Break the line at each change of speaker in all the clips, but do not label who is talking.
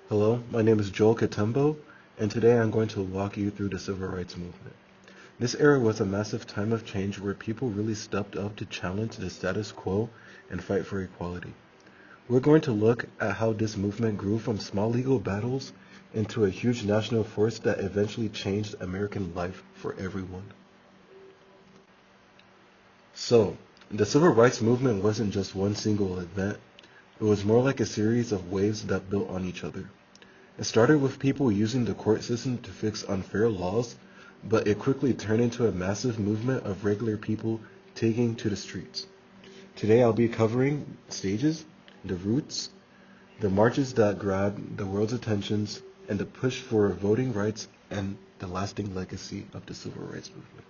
Hello, my name is Joel Katembo, and today I'm going to walk you through the Civil Rights Movement. This era was a massive time of change where people really stepped up to challenge the status quo and fight for equality. We're going to look at how this movement grew from small legal battles into a huge national force that eventually changed American life for everyone. So, the Civil Rights Movement wasn't just one single event, it was more like a series of waves that built on each other. It started with people using the court system to fix unfair laws, but it quickly turned into a massive movement of regular people taking to the streets. Today I'll be covering stages, the roots, the marches that grabbed the world's attentions, and the push for voting rights and the lasting legacy of the Civil Rights Movement.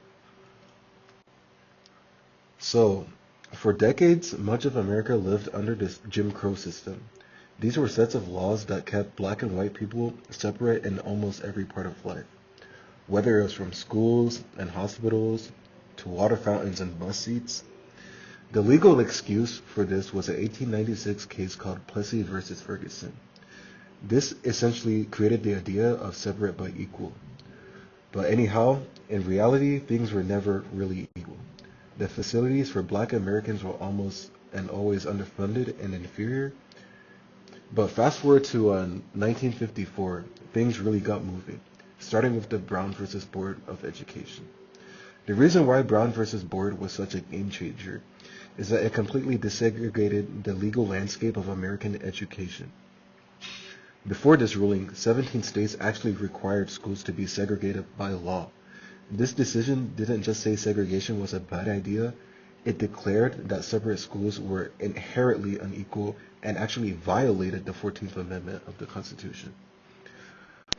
So, for decades, much of America lived under this Jim Crow system. These were sets of laws that kept black and white people separate in almost every part of life, whether it was from schools and hospitals to water fountains and bus seats. The legal excuse for this was an 1896 case called Plessy versus Ferguson. This essentially created the idea of separate but equal. But anyhow, in reality, things were never really equal. The facilities for black Americans were almost and always underfunded and inferior. But fast forward to 1954, things really got moving, starting with the Brown versus Board of Education. The reason why Brown versus Board was such a game changer is that it completely desegregated the legal landscape of American education. Before this ruling, 17 states actually required schools to be segregated by law. This decision didn't just say segregation was a bad idea, it declared that separate schools were inherently unequal and actually violated the 14th Amendment of the Constitution.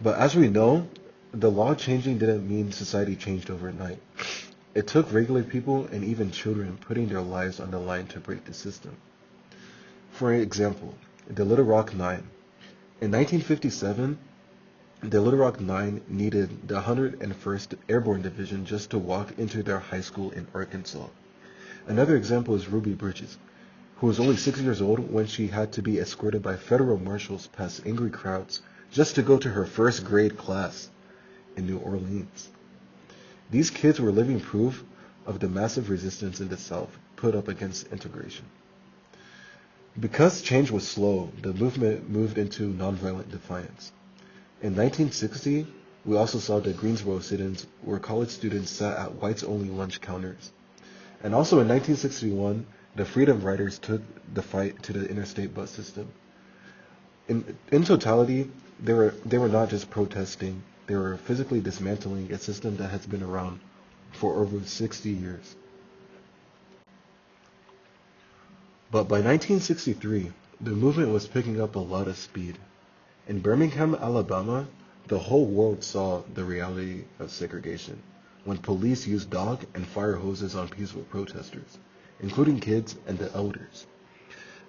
But as we know, the law changing didn't mean society changed overnight. It took regular people and even children putting their lives on the line to break the system. For example, the Little Rock Nine. In 1957, the Little Rock Nine needed the 101st Airborne Division just to walk into their high school in Arkansas. Another example is Ruby Bridges, who was only 6 years old when she had to be escorted by federal marshals past angry crowds just to go to her first grade class in New Orleans. These kids were living proof of the massive resistance in the South put up against integration. Because change was slow, the movement moved into nonviolent defiance. In 1960, we also saw the Greensboro sit-ins where college students sat at whites-only lunch counters. And also in 1961, the Freedom Riders took the fight to the interstate bus system. In totality, they were not just protesting, they were physically dismantling a system that has been around for over 60 years. But by 1963, the movement was picking up a lot of speed. In Birmingham, Alabama, the whole world saw the reality of segregation when police used dog and fire hoses on peaceful protesters, including kids and the elders.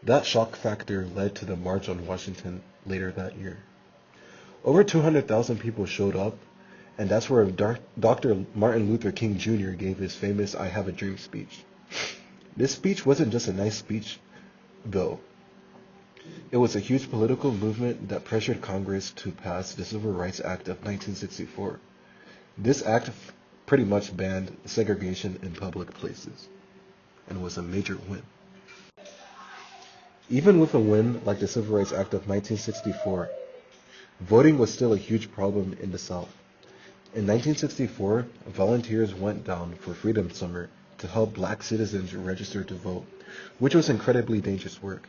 That shock factor led to the March on Washington later that year. Over 200,000 people showed up, and that's where Dr. Martin Luther King Jr. gave his famous I Have a Dream speech. This speech wasn't just a nice speech, though. It was a huge political movement that pressured Congress to pass the Civil Rights Act of 1964. This act pretty much banned segregation in public places and was a major win. Even with a win like the Civil Rights Act of 1964, voting was still a huge problem in the South. In 1964, volunteers went down for Freedom Summer to help black citizens register to vote, which was incredibly dangerous work.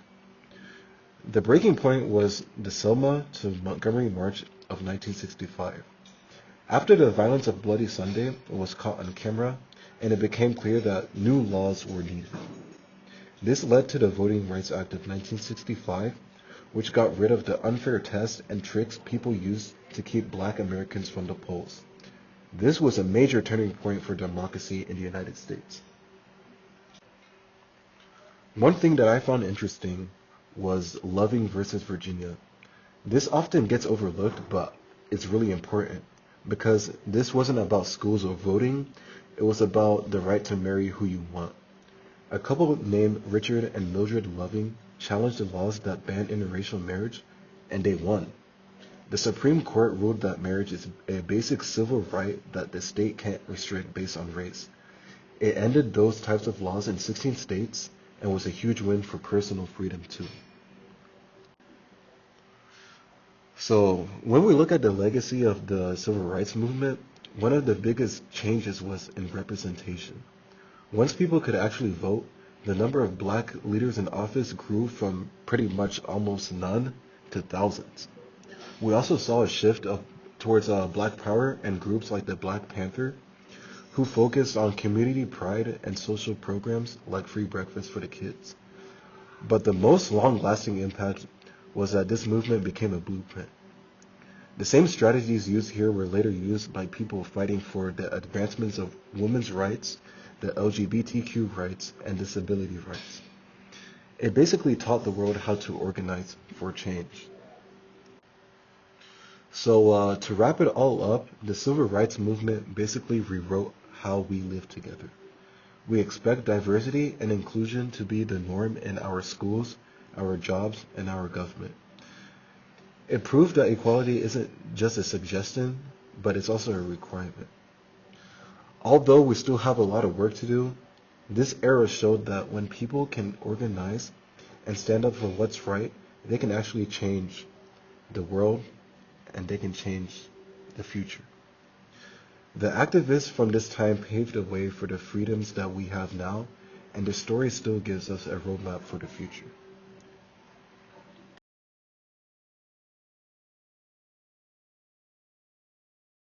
The breaking point was the Selma to Montgomery March of 1965. After the violence of Bloody Sunday was caught on camera, and it became clear that new laws were needed. This led to the Voting Rights Act of 1965, which got rid of the unfair tests and tricks people used to keep black Americans from the polls. This was a major turning point for democracy in the United States. One thing that I found interesting was Loving versus Virginia. This often gets overlooked, but it's really important because this wasn't about schools or voting, it was about the right to marry who you want. A couple named Richard and Mildred Loving challenged the laws that banned interracial marriage, and they won. The Supreme Court ruled that marriage is a basic civil right that the state can't restrict based on race. It ended those types of laws in 16 states and was a huge win for personal freedom too. So when we look at the legacy of the civil rights movement, one of the biggest changes was in representation. Once people could actually vote, the number of black leaders in office grew from pretty much almost none to thousands. We also saw a shift towards black power and groups like the Black Panther, who focused on community pride and social programs like free breakfast for the kids. But the most long-lasting impact was that this movement became a blueprint. The same strategies used here were later used by people fighting for the advancements of women's rights, the LGBTQ rights, and disability rights. It basically taught the world how to organize for change. So to wrap it all up, the civil rights movement basically rewrote how we live together. We expect diversity and inclusion to be the norm in our schools, our jobs, and our government. It proved that equality isn't just a suggestion, but it's also a requirement. Although we still have a lot of work to do, this era showed that when people can organize and stand up for what's right, they can actually change the world and they can change the future. The activists from this time paved the way for the freedoms that we have now, and the story still gives us a roadmap for the future.